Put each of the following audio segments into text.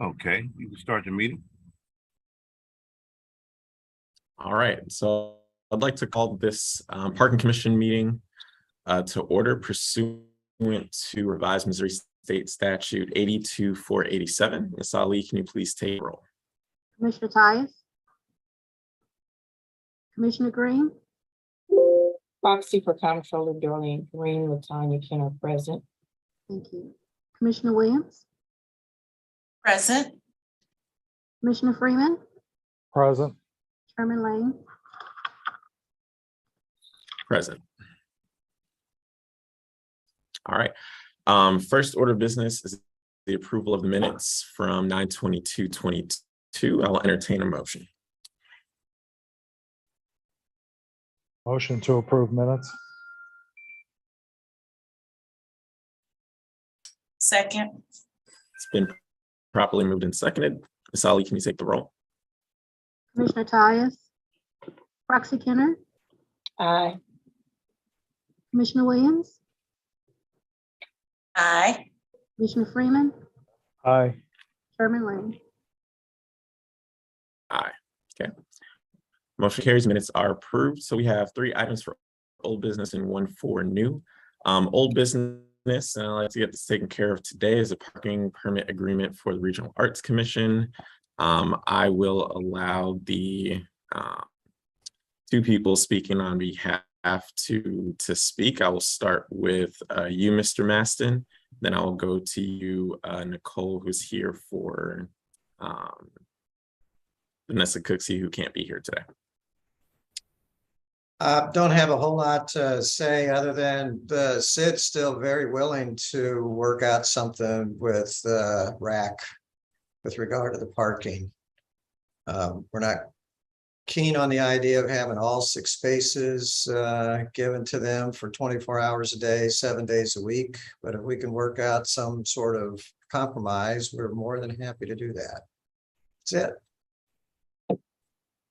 Okay, you can start the meeting. All right, so I'd like to call this Parking Commission meeting to order pursuant to revised Missouri State Statute 82487. Ms. Ali, can you please take roll? Commissioner Tyus? Commissioner Green? Proxy for Comptroller Darlene Green, Latanya Kenner present. Thank you. Commissioner Williams? Present. Commissioner Freeman? Present. Chairman Lane? Present. All right. First order of business is the approval of the minutes from 9/22/22. I'll entertain a motion. Motion to approve minutes. Second. It's been properly moved and seconded. Ms. Ali, can you take the roll? Commissioner Tyus? Proxy Kenner? Aye. Commissioner Williams? Aye. Commissioner Freeman? Aye. Chairman Lane? Aye. Okay. Motion carries. Minutes are approved. So we have 3 items for old business and 1 for new. Old business, and I'd like to get this taken care of today, is a parking permit agreement for the Regional Arts Commission. I will allow the 2 people speaking on behalf to speak. I will start with you, Mr. Maston. Then I'll go to you, Nicole, who's here for Vanessa Cooksey, who can't be here today. Don't have a whole lot to say other than the Sid's still very willing to work out something with RAC with regard to the parking. We're not keen on the idea of having all 6 spaces given to them for 24 hours a day, 7 days a week. But if we can work out some sort of compromise, we're more than happy to do that. That's it.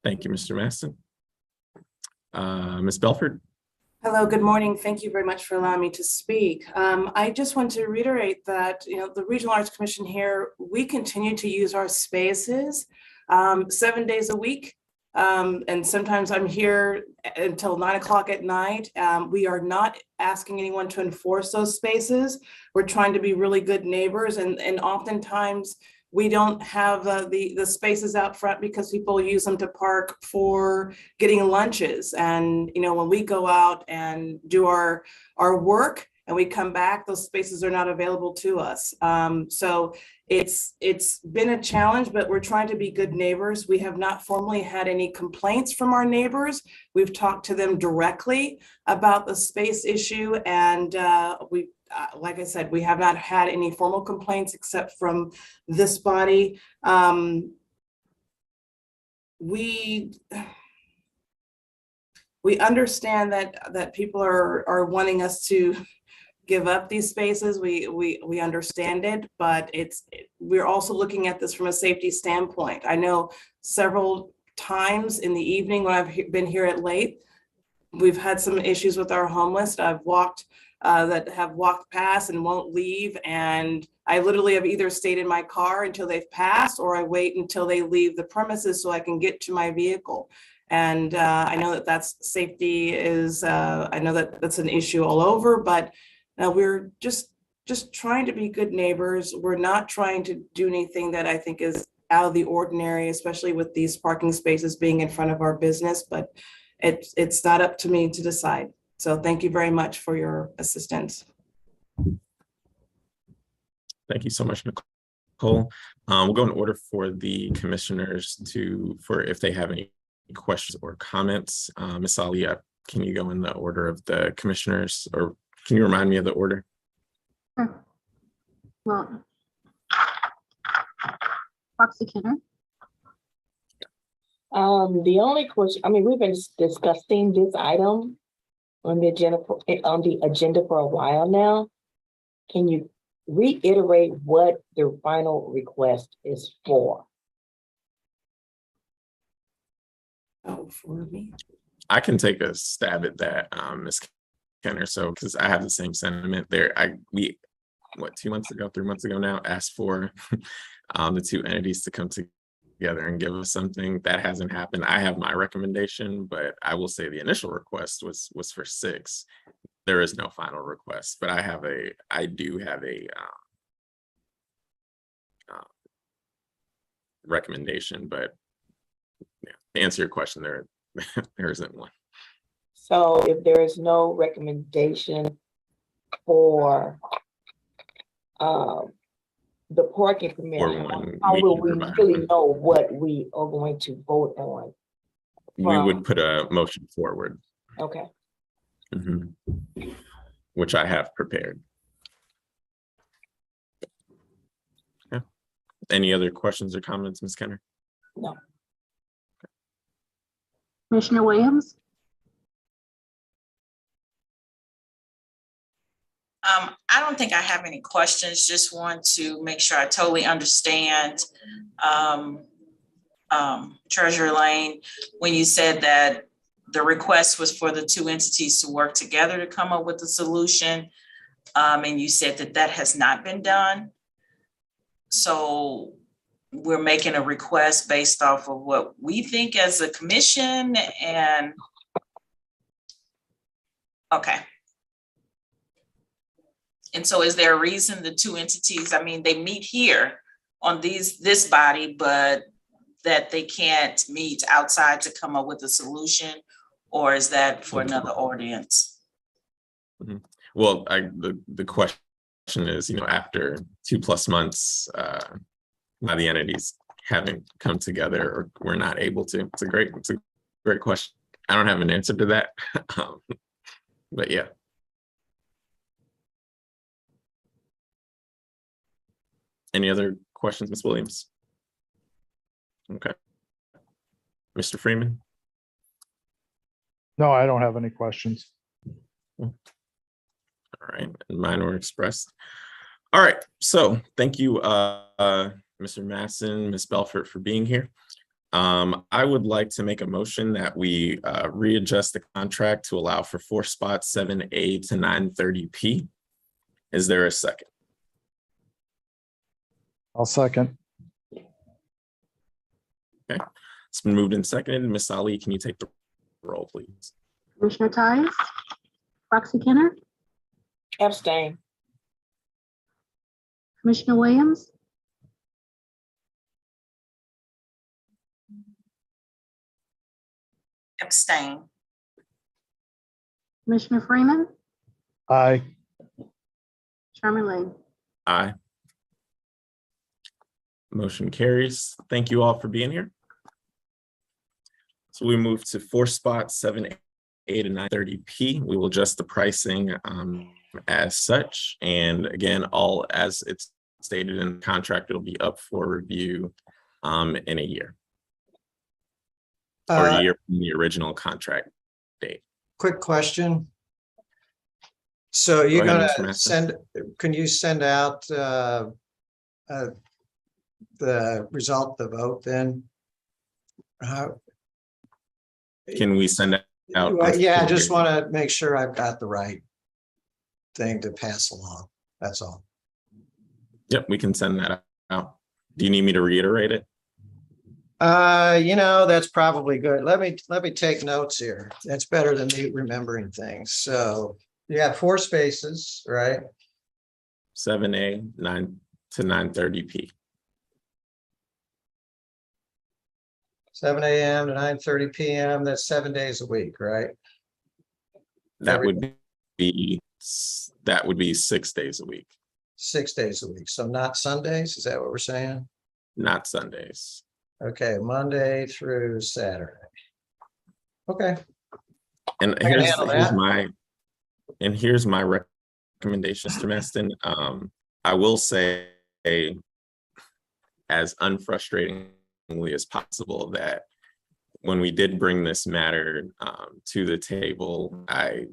Thank you, Mr. Maston. Ms. Belford. Hello, good morning. Thank you very much for allowing me to speak. I just want to reiterate that, the Regional Arts Commission here, we continue to use our spaces 7 days a week. And sometimes I'm here until 9 o'clock at night. We are not asking anyone to enforce those spaces. We're trying to be really good neighbors, and oftentimes we don't have the spaces out front because people use them to park for getting lunches. And when we go out and do our work and we come back, those spaces are not available to us. So it's been a challenge, but we're trying to be good neighbors. We have not formally had any complaints from our neighbors. We've talked to them directly about the space issue, and like I said, we have not had any formal complaints except from this body. We understand that people are wanting us to give up these spaces. We understand it, but we're also looking at this from a safety standpoint. I know several times in the evening when I've been here at late, we've had some issues with our homeless that have walked past and won't leave. And I literally have either stayed in my car until they've passed, or I wait until they leave the premises so I can get to my vehicle. And I know that's safety is, I know that's an issue all over, but we're just trying to be good neighbors. We're not trying to do anything that I think is out of the ordinary, especially with these parking spaces being in front of our business, but it's not up to me to decide. So thank you very much for your assistance. Thank you so much, Nicole. We'll go in order for the commissioners for if they have any questions or comments. Ms. Ali, can you go in the order of the commissioners, or can you remind me of the order? Sure. Well, Proxy Kenner. The only question, we've been discussing this item on the agenda for a while now. Can you reiterate what the final request is for? Oh, for me. I can take a stab at that, Ms. Kenner. So, because I have the same sentiment there. what, 2 months ago, 3 months ago now, asked for the two entities to come together and give us something. That hasn't happened. I have my recommendation, but I will say the initial request was for 6. There is no final request, but I do have a recommendation, but yeah, to answer your question, there isn't one. So if there is no recommendation for the parking permit, Or one how we will can we provide really one. know what we are going to vote on? We would put a motion forward, Okay, mhm, which I have prepared. Yeah. Any other questions or comments, Ms. Kenner? no, Commissioner Williams, I don't think I have any questions, just want to make sure I totally understand. Treasurer Lane, when you said that the request was for the two entities to work together to come up with a solution, and you said that that has not been done. So we're making a request based off of what we think as a commission and, okay. And so is there a reason the two entities, I mean, they meet here on this body, but that they can't meet outside to come up with a solution? Or is that for another audience? Mhm. Well, the question is, after 2+ months, now the entities haven't come together or we're not able to. It's a great question. I don't have an answer to that. But yeah. Any other questions, Ms. Williams? Okay. Mr. Freeman? No, I don't have any questions. All right, and mine were expressed. All right, so thank you, Mr. Masson, Ms. Belfort, for being here. I would like to make a motion that we readjust the contract to allow for 4 spots, 7A to 930P. Is there a second? I'll second. Okay, it's been moved and seconded. Ms. Ali, can you take the roll, please? Commissioner Tyus, Roxy Kenner, abstain, Commissioner Williams, Abstain. Commissioner Freeman, Aye. Chairman Lane. Aye. Motion carries. Thank you all for being here. So we move to 4 spots, 7A to 930P. We will adjust the pricing as such. And again, all as it's stated in the contract, it'll be up for review in a year. Or a year from the original contract date. Quick question. So you're Go ahead, gonna Mr. Masson. can you send out the result of the vote then? Can we send out? Yeah, I just want to make sure I've got the right thing to pass along. That's all. Yep, we can send that out. Do you need me to reiterate it? That's probably good. Let me take notes here. That's better than me remembering things. So you have 4 spaces, right? 7A, 9 to 930P. 7 a.m. to 9:30 p.m. That's 7 days a week, right? That would be 6 days a week, 6 days a week. So not Sundays? Is that what we're saying? not Sundays. Okay, Monday through Saturday. Okay, And I can handle that. here's my recommendation, Mr. Maston. I will say, as unfrustratingly as possible, that when we did bring this matter to the table, I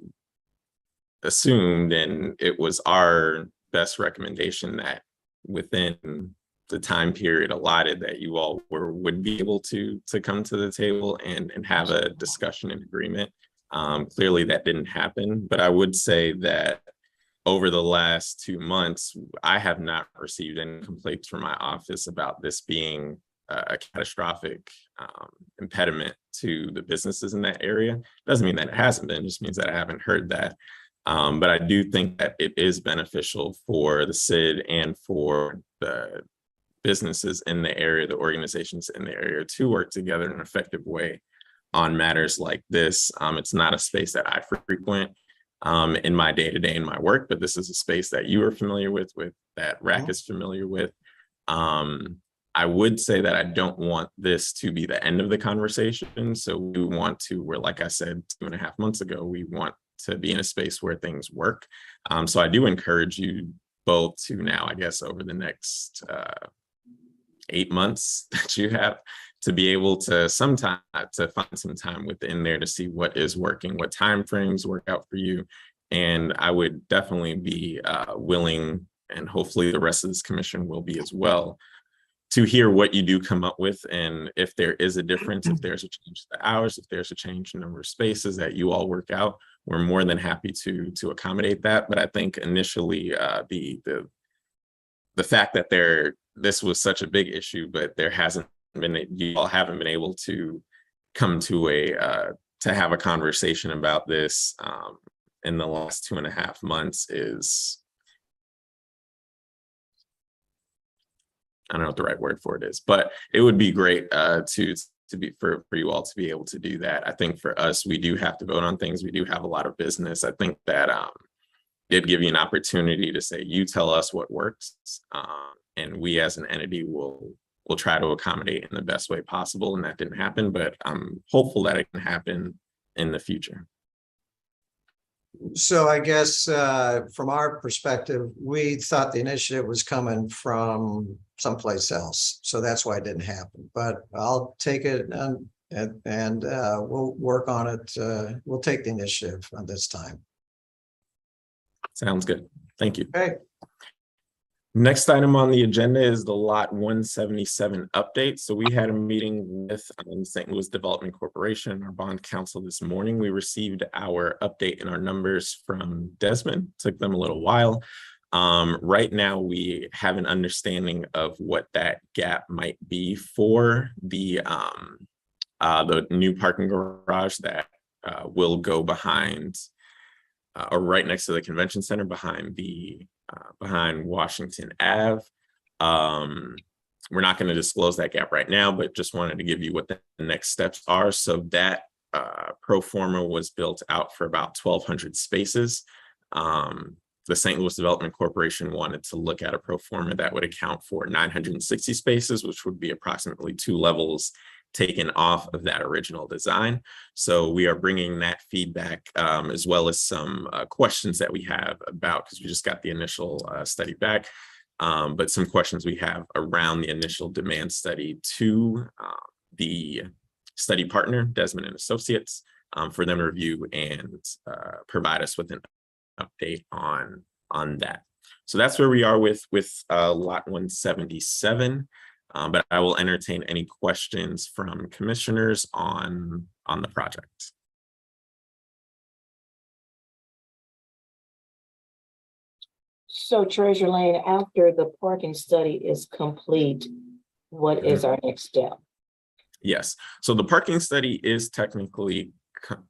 assumed, and it was our best recommendation, that within the time period allotted that you all would be able to come to the table and have a discussion and agreement. Clearly that didn't happen, but I would say that over the last 2 months, I have not received any complaints from my office about this being a catastrophic impediment to the businesses in that area. Doesn't mean that it hasn't been, just means that I haven't heard that. But I do think that it is beneficial for the CID and for the businesses in the area, the organizations in the area, to work together in an effective way on matters like this. It's not a space that I frequent in my day-to-day in my work, but this is a space that you are familiar with that RAC is familiar with. I would say that I don't want this to be the end of the conversation. So we want to, where, like I said 2.5 months ago, we want to be in a space where things work. So I do encourage you both to now, I guess, over the next 8 months that you have, to be able to find some time within there to see what is working, what timeframes work out for you. And I would definitely be willing, and hopefully the rest of this commission will be as well, to hear what you do come up with. And if there is a difference, if there's a change to the hours, if there's a change in number of spaces that you all work out, we're more than happy to accommodate that. But I think initially the fact that this was such a big issue, but you all haven't been able to come to have a conversation about this in the last 2.5 months is, I don't know what the right word for it is, but it would be great for you all to be able to do that. I think for us, we do have to vote on things. We do have a lot of business. I think that it'd give you an opportunity to say, you tell us what works, and we as an entity will try to accommodate in the best way possible. And that didn't happen, but I'm hopeful that it can happen in the future. So I guess from our perspective, we thought the initiative was coming from someplace else. So that's why it didn't happen. But I'll take it and we'll work on it. We'll take the initiative on this time. Sounds good. Thank you. Okay. Next item on the agenda is the Lot 177 update. So we had a meeting with St. Louis Development Corporation, our bond counsel, this morning. We received our update and our numbers from Desmond. Took them a little while. Right now, we have an understanding of what that gap might be for the new parking garage that will go behind or right next to the convention center behind Washington Ave. We're not going to disclose that gap right now, but just wanted to give you what the next steps are. So that pro forma was built out for about 1,200 spaces. The St. Louis Development Corporation wanted to look at a pro forma that would account for 960 spaces, which would be approximately 2 levels taken off of that original design. So we are bringing that feedback as well as some questions that we have about, because we just got the initial study back, but some questions we have around the initial demand study to the study partner, Desmond and Associates, for them to review and provide us with an update on that. So that's where we are with Lot 177. But I will entertain any questions from commissioners on the project. So Treasure Lane, after the parking study is complete, what is our next step? Yes, so the parking study is technically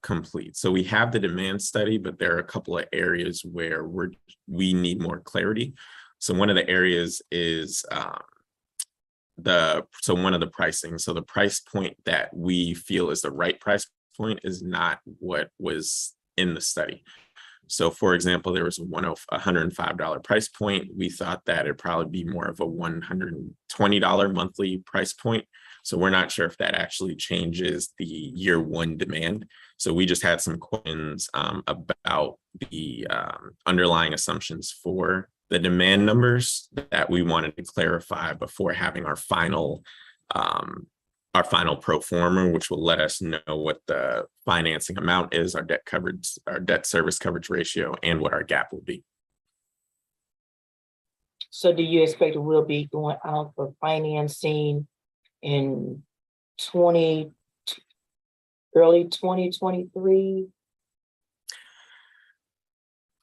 complete. So we have the demand study, but there are a couple of areas where we need more clarity. So one of the areas is one of the pricing. So the price point that we feel is the right price point is not what was in the study. So for example, there was a $105 price point. We thought that it'd probably be more of a $120 monthly price point. So we're not sure if that actually changes the year one demand. So we just had some questions about the underlying assumptions for the demand numbers that we wanted to clarify before having our final pro forma, which will let us know what the financing amount is, our debt coverage, our debt service coverage ratio, and what our gap will be. So do you expect we'll be going out for financing in early 2023?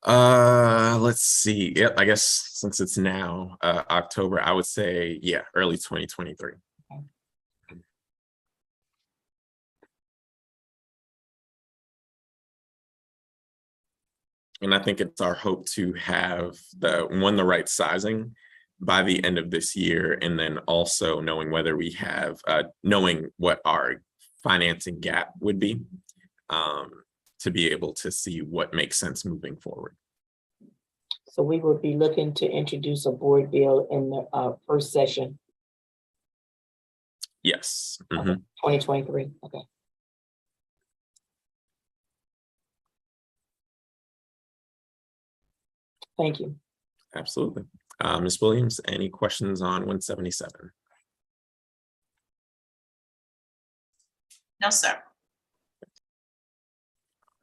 Let's see. Yep, I guess since it's now October, I would say, yeah, early 2023. And I think it's our hope to have the right sizing by the end of this year, and then also knowing whether we have knowing what our financing gap would be, to be able to see what makes sense moving forward. So we will be looking to introduce a board bill in the first session, Yes. Okay. 2023. Okay. Thank you. Absolutely. Ms. Williams, any questions on 177? No, sir.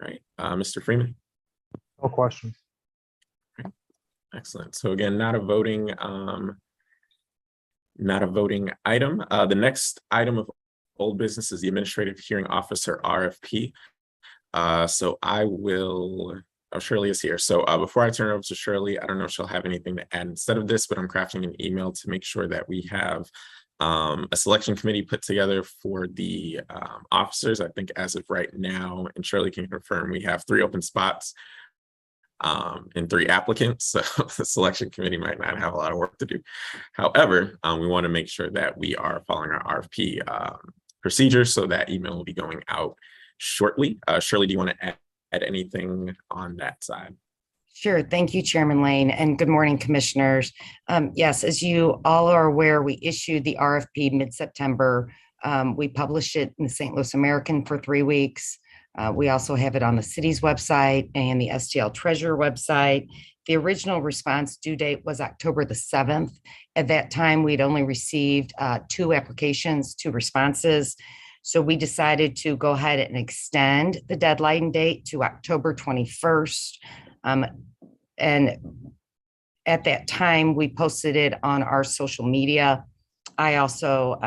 Right. Mr. Freeman? No questions. Excellent. So again, not a voting item. The next item of old business is the Administrative Hearing Officer RFP. So I will, oh, Shirley is here. So before I turn it over to Shirley, I don't know if she'll have anything to add instead of this, but I'm crafting an email to make sure that we have a selection committee put together for the officers. I think as of right now, and Shirley can confirm, we have 3 open spots and 3 applicants. So the selection committee might not have a lot of work to do. However, we want to make sure that we are following our RFP procedure. So that email will be going out shortly. Shirley, do you want to add anything on that side? Sure. Thank you, Chairman Lane, and good morning, commissioners. Yes, as you all are aware, we issued the RFP mid-September. We published it in the St. Louis American for 3 weeks. We also have it on the city's website and the STL Treasurer website. The original response due date was October the 7th. At that time, we'd only received 2 applications, 2 responses. So we decided to go ahead and extend the deadline date to October 21st. And at that time, we posted it on our social media. I also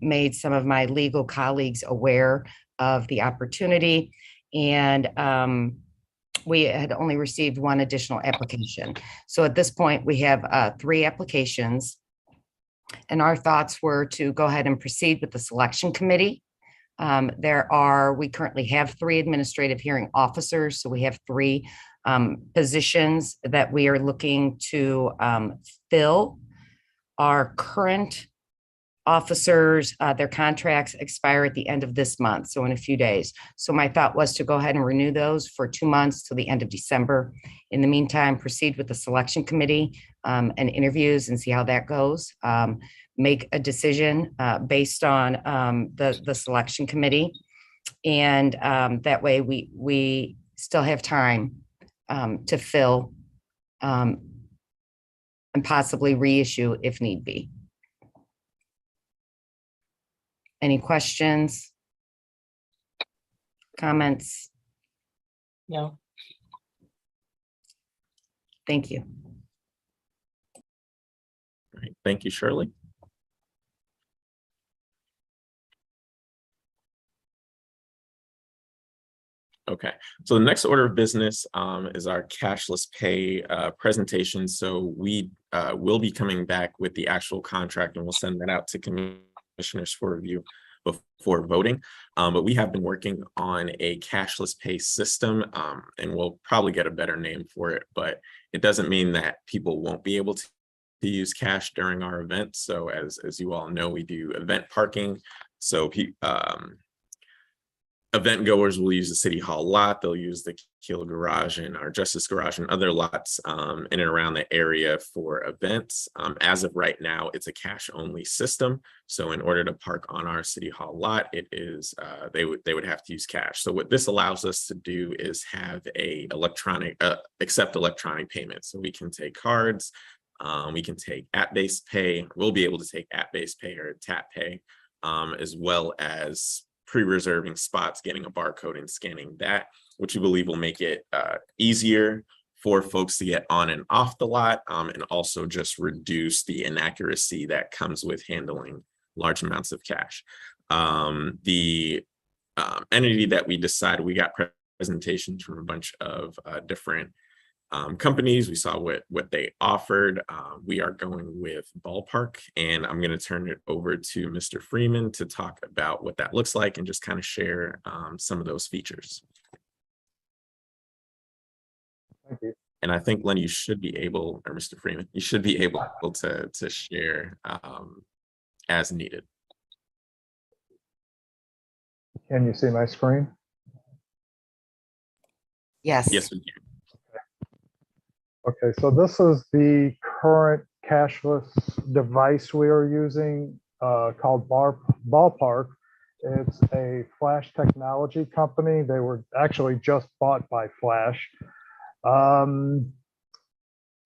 made some of my legal colleagues aware of the opportunity, and we had only received 1 additional application. So at this point, we have 3 applications, and our thoughts were to go ahead and proceed with the selection committee. We currently have 3 administrative hearing officers, so we have 3 positions that we are looking to fill. Our current officers, their contracts expire at the end of this month, so in a few days. So my thought was to go ahead and renew those for 2 months till the end of December. In the meantime, proceed with the selection committee and interviews and see how that goes. Make a decision based on the selection committee, and that way we still have time to fill and possibly reissue if need be. Any questions? Comments? No. Thank you. All right. Thank you, Shirley. Okay, so the next order of business is our cashless pay presentation. So we will be coming back with the actual contract, and we'll send that out to commissioners for review before voting. But we have been working on a cashless pay system, and we'll probably get a better name for it, but it doesn't mean that people won't be able to use cash during our events. So as you all know, we do event parking. So event goers will use the City Hall lot. They'll use the Keela Garage and our Justice Garage and other lots in and around the area for events. As of right now, it's a cash only system. So in order to park on our City Hall lot, it is they would have to use cash. So what this allows us to do is have a accept electronic payments. So we can take cards, we can take app-based pay. We'll be able to take app-based pay or tap pay, as well as pre-reserving spots, getting a barcode and scanning that, which we believe will make it easier for folks to get on and off the lot, and also just reduce the inaccuracy that comes with handling large amounts of cash. The entity that we decided, we got presentations from a bunch of different companies. We saw what they offered. We are going with Ballpark, and I'm going to turn it over to Mr. Freeman to talk about what that looks like and just kind of share some of those features. Thank you. And I think, Len, you should be able, or Mr. Freeman, you should be able to share as needed. Can you see my screen? Yes. Yes, we can. Okay, so this is the current cashless device we are using called Ballpark. It's a Flash technology company. They were actually just bought by Flash.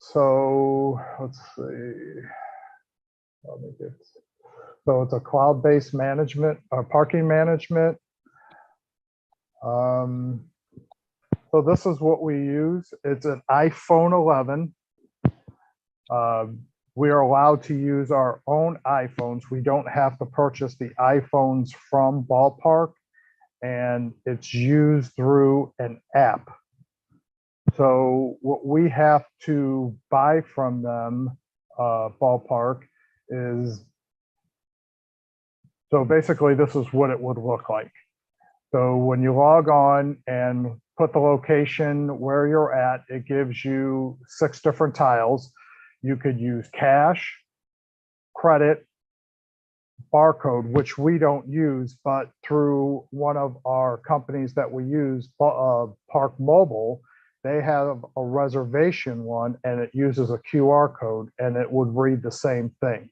So let's see. Let me get, so it's a cloud-based management, parking management. So this is what we use. It's an iPhone 11. We are allowed to use our own iPhones. We don't have to purchase the iPhones from Ballpark, and it's used through an app. So what we have to buy from them, Ballpark, is, so basically this is what it would look like. So when you log on and put the location where you're at, it gives you 6 different tiles. You could use cash, credit, barcode, which we don't use, but through one of our companies that we use, Park Mobile, they have a reservation one, and it uses a QR code, and it would read the same thing.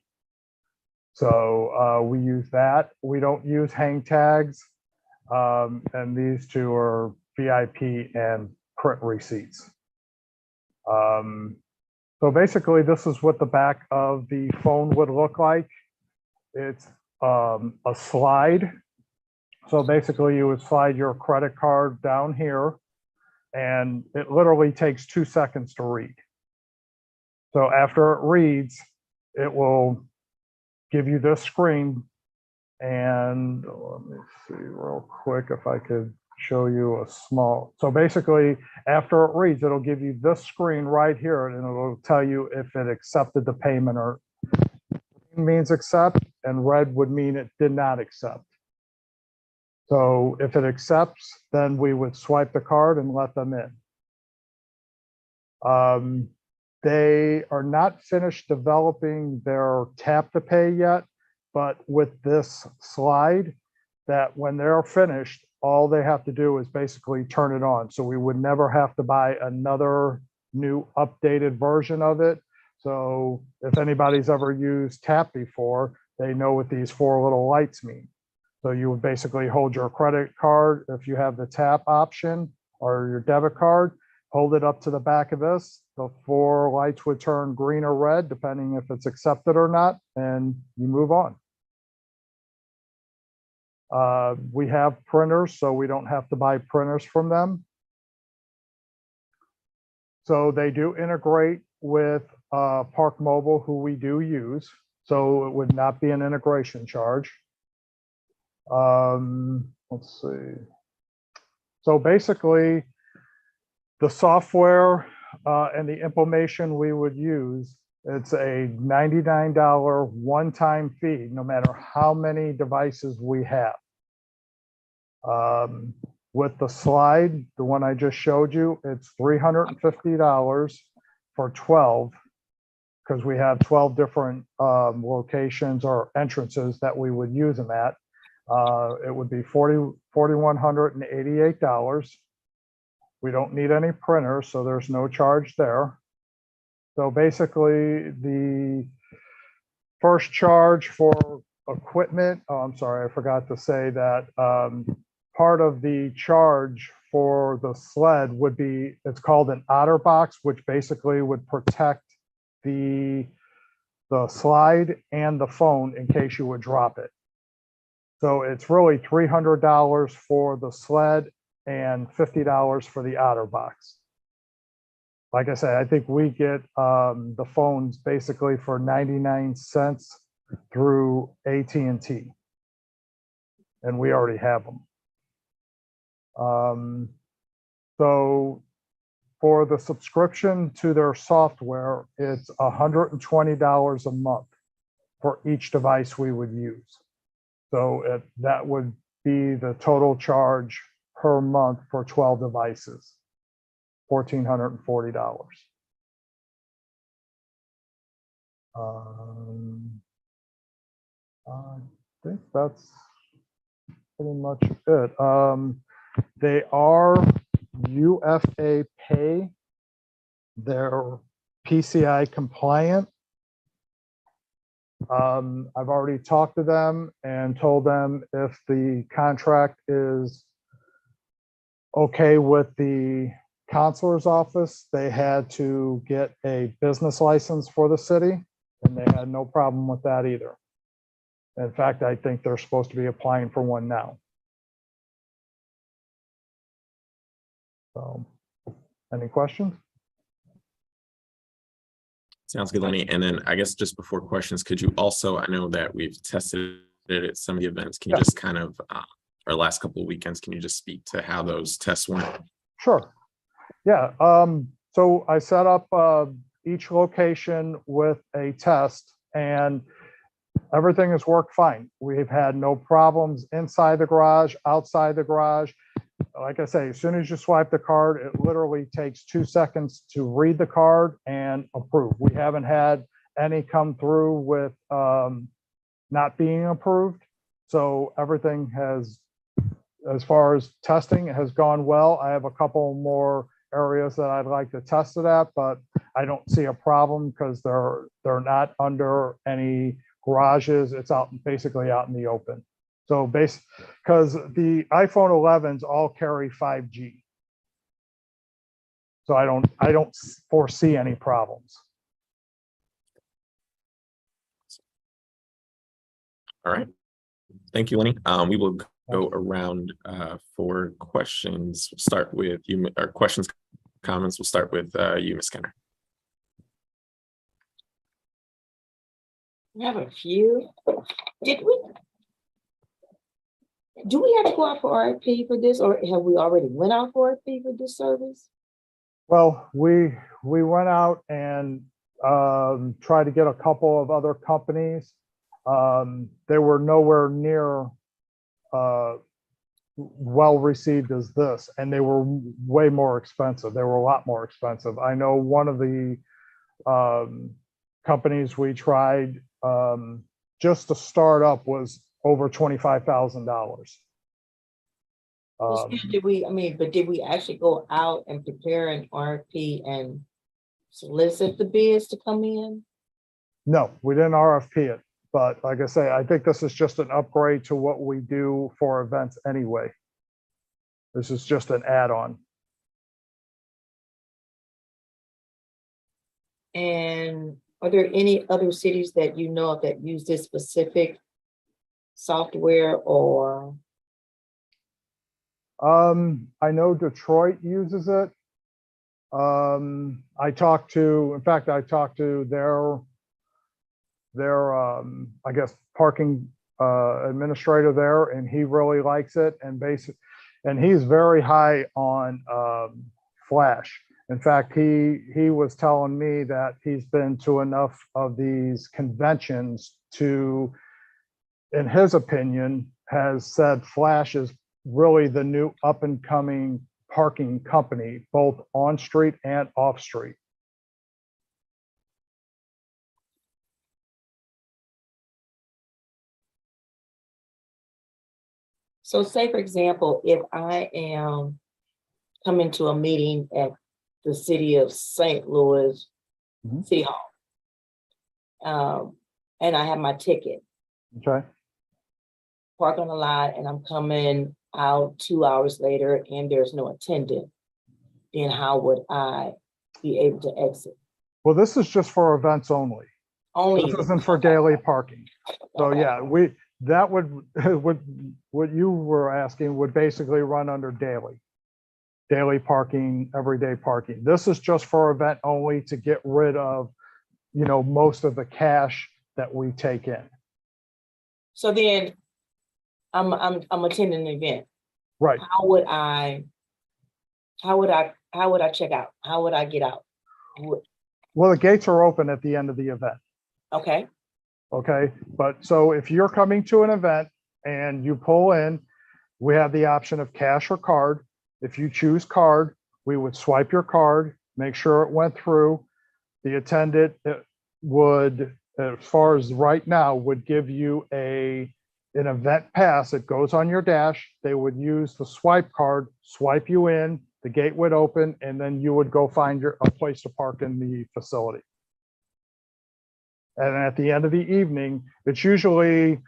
So we use that. We don't use hang tags. And these two are VIP and print receipts. So basically, this is what the back of the phone would look like. It's a slide. So basically, you would slide your credit card down here, and it literally takes 2 seconds to read. So after it reads, it will give you this screen. And let me see real quick if I could show you a small. So basically, after it reads, it'll give you this screen right here, and it'll tell you if it accepted the payment, or green means accept, and red would mean it did not accept. So if it accepts, then we would swipe the card and let them in. They are not finished developing their tap to pay yet, but with this slide, that when they're finished, all they have to do is basically turn it on. So we would never have to buy another new updated version of it. So if anybody's ever used tap before, they know what these 4 little lights mean. So you would basically hold your credit card, if you have the tap option, or your debit card, hold it up to the back of this. The 4 lights would turn green or red, depending if it's accepted or not, and you move on. We have printers, so we don't have to buy printers from them. So they do integrate with Park Mobile, who we do use. So it would not be an integration charge. Let's see. So basically, the software and the information we would use, it's a $99 one-time fee, no matter how many devices we have. With the slide, the one I just showed you, it's $350 for 12, because we have 12 different locations or entrances that we would use them at. It would be $4,188. We don't need any printers, so there's no charge there. So basically, the first charge for equipment, oh, I'm sorry, I forgot to say that part of the charge for the sled would be, it's called an OtterBox, which basically would protect the slide and the phone in case you would drop it. So it's really $300 for the sled and $50 for the OtterBox. Like I said, I think we get the phones basically for 99 cents through AT&T, and we already have them. So for the subscription to their software, it's $120 a month for each device we would use. So that would be the total charge per month for 12 devices, $1,440. I think that's pretty much it. They are UFA pay. They're PCI compliant. I've already talked to them and told them if the contract is okay with the counselor's office, they had to get a business license for the city, and they had no problem with that either. In fact, I think they're supposed to be applying for one now. So, any questions? Sounds good, Lenny. And then I guess just before questions, could you also, I know that we've tested it at some of the events. Can you just kind of, our last couple of weekends, can you just speak to how those tests went? Sure. Yeah. So I set up each location with a test, and everything has worked fine. We've had no problems inside the garage, outside the garage. Like I say, as soon as you swipe the card, it literally takes 2 seconds to read the card and approve. We haven't had any come through with not being approved. So everything has, as far as testing, has gone well. I have a couple more areas that I'd like to test it at, but I don't see a problem because they're not under any garages. It's out, basically out in the open. So because the iPhone 11s all carry 5G. So I don't foresee any problems. All right. Thank you, Lenny. We will go around for questions. We'll start with you, or questions, comments. We'll start with you, Ms. Kenner. We have a few. Do we have to go out for RFP for this, or have we already went out for RFP for this service? Well, we went out and tried to get a couple of other companies. They were nowhere near well received as this, and they were way more expensive. They were a lot more expensive. I know one of the companies we tried just to start up was over $25,000. Did we actually go out and prepare an RFP and solicit the bids to come in? No, we didn't RFP it, but like I say, I think this is just an upgrade to what we do for events anyway. This is just an add-on. And are there any other cities that you know of that use this specific software or? I know Detroit uses it. I talked to their I guess parking administrator there, and he really likes it, and he's very high on Flash. In fact, he was telling me that he's been to enough of these conventions to, in his opinion, has said Flash is really the new up and coming parking company, both on street and off street. So say, for example, if I am coming to a meeting at the city of St. Louis City Hall, and I have my ticket, Okay. park on the lot, and I'm coming out 2 hours later and there's no attendant, then how would I be able to exit? Well, this is just for events only. Only. This isn't for daily parking. So Okay. yeah, that would what you were asking would basically run under daily parking, everyday parking. This is just for event only to get rid of, most of the cash that we take in. So then I'm attending an event. Right. How would I how would I check out? How would I get out? Well, the gates are open at the end of the event. Okay, Okay, but so if you're coming to an event and you pull in, we have the option of cash or card. If you choose card, we would swipe your card, make sure it went through. The attendant would, as far as right now, would give you an event pass. It goes on your dash. They would use the swipe card, swipe you in, the gate would open, and then you would go find a place to park in the facility. And at the end of the evening, it's usually,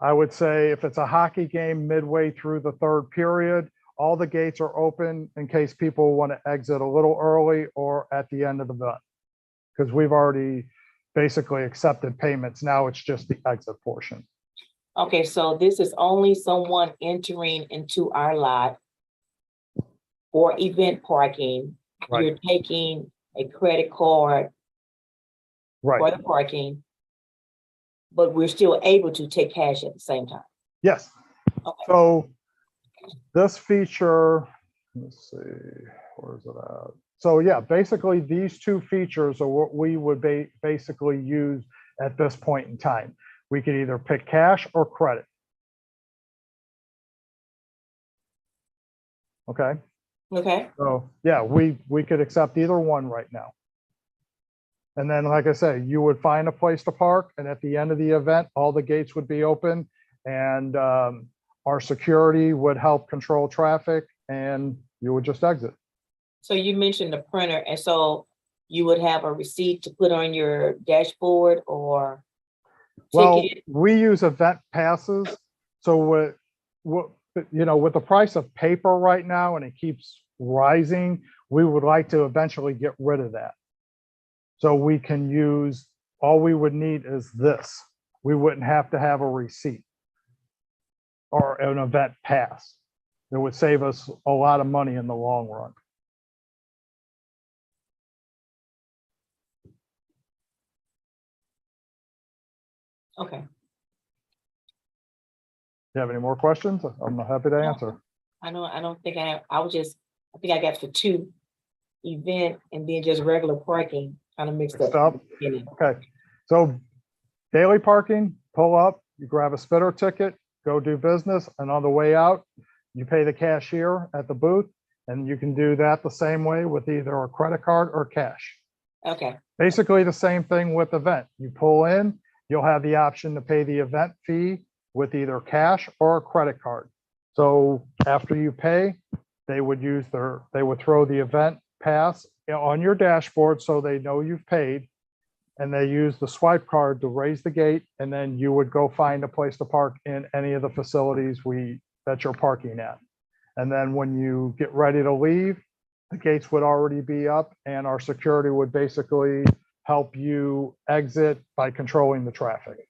I would say, if it's a hockey game midway through the third period, all the gates are open in case people want to exit a little early or at the end of the event. Because we've already basically accepted payments. Now it's just the exit portion. okay, so this is only someone entering into our lot for event parking. Right. You're taking a credit card for Right. the parking, but we're still able to take cash at the same time. Yes. Okay. So this feature, let's see, where is it at? So yeah, basically these two features are what we would basically use at this point in time. We could either pick cash or credit. Okay, Okay, so yeah, we could accept either one right now. And then, like I say, you would find a place to park, and at the end of the event, all the gates would be open, and our security would help control traffic, and you would just exit. so you mentioned the printer, and so you would have a receipt to put on your dashboard or Well, ticket? we use event passes, so what you know, with the price of paper right now, and it keeps rising, we would like to eventually get rid of that. So we can use, all we would need is this. We wouldn't have to have a receipt or an event pass. It would save us a lot of money in the long run. Okay, You have any more questions? I'm happy to answer. I don't think I think I got the two event and then just regular parking kind of mixed Mixed up. up? Okay, so daily parking, pull up, you grab a spitter ticket, go do business, and on the way out, you pay the cashier at the booth, and you can do that the same way with either a credit card or cash. Okay, Basically the same thing with event. You pull in, you'll have the option to pay the event fee with either cash or a credit card. So after you pay, they would throw the event pass on your dashboard so they know you've paid. And they use the swipe card to raise the gate, and then you would go find a place to park in any of the facilities that you're parking at. And then when you get ready to leave, the gates would already be up, and our security would basically help you exit by controlling the traffic.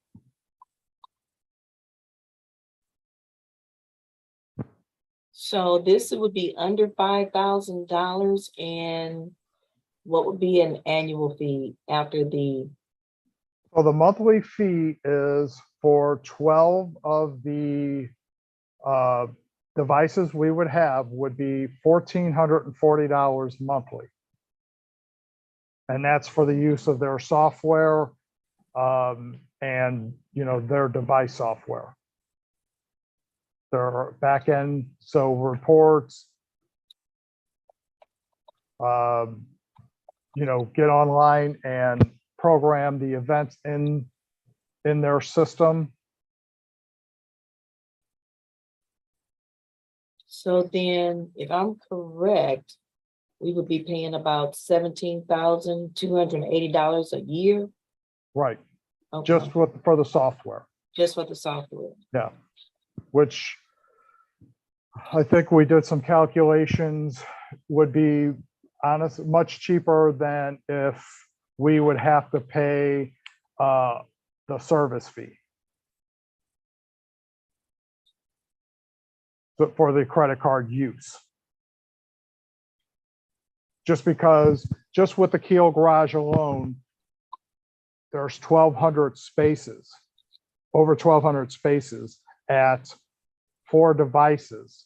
so this would be under $5,000, and what would be an annual fee after the, So the monthly fee is for 12 of the devices we would have would be $1,440 monthly. And that's for the use of their software and, you know, their device software. Their back end, so reports, you know, get online and program the events in their system. so then, if I'm correct, we would be paying about $17,280 a year? Right, Okay, just for the software. just for the software. Yeah, which I think we did some calculations, would be honest, much cheaper than if we would have to pay the service fee. But for the credit card use. Just because, just with the Keel Garage alone, there's 1,200 spaces, over 1,200 spaces at 4 devices.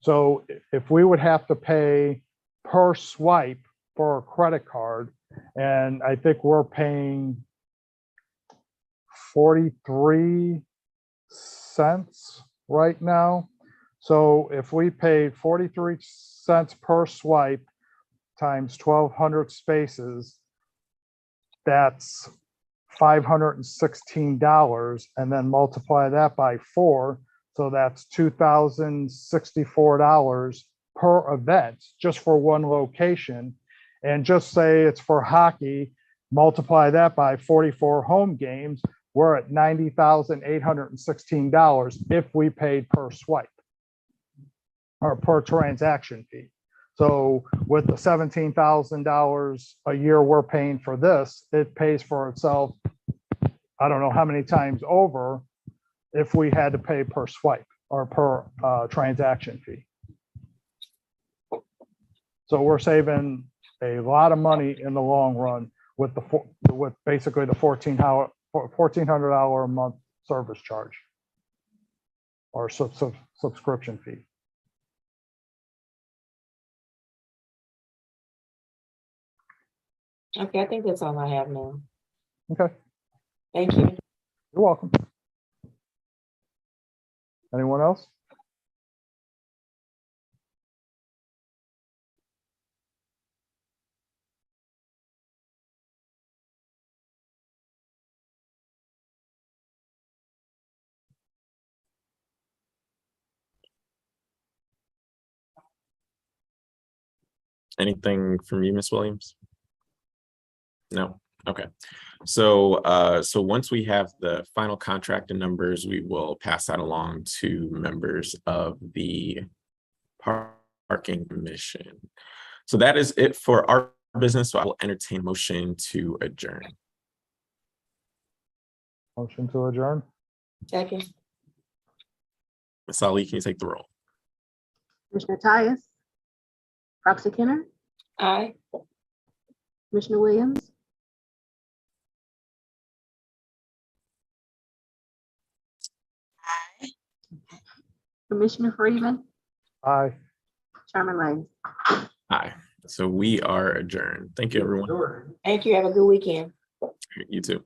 So if we would have to pay per swipe for a credit card. And I think we're paying 43 cents right now. So if we paid 43 cents per swipe times 1,200 spaces, that's $516, and then multiply that by 4. So that's $2,064 per event, just for one location. And just say it's for hockey, multiply that by 44 home games, we're at $90,816 if we paid per swipe or per transaction fee. So with the $17,000 a year we're paying for this, it pays for itself, I don't know how many times over, if we had to pay per swipe or per transaction fee. So we're saving a lot of money in the long run with with basically the $1,400 a month service charge or subscription fee. Okay, I think that's all I have now. Okay, Thank you. you're welcome. Anyone else? Anything from you, Ms. Williams? No, okay. So once we have the final contract and numbers, we will pass that along to members of the parking commission. So that is it for our business. So I will entertain a motion to adjourn. Motion to adjourn. Second. Ms. Ali, can you take the roll? Commissioner Tyus, Roxy Kenner, Aye. Commissioner Williams, Commissioner Freeman, Aye. Chairman Lane. Aye. So we are adjourned. Thank you, everyone. Thank you. Have a good weekend. You too.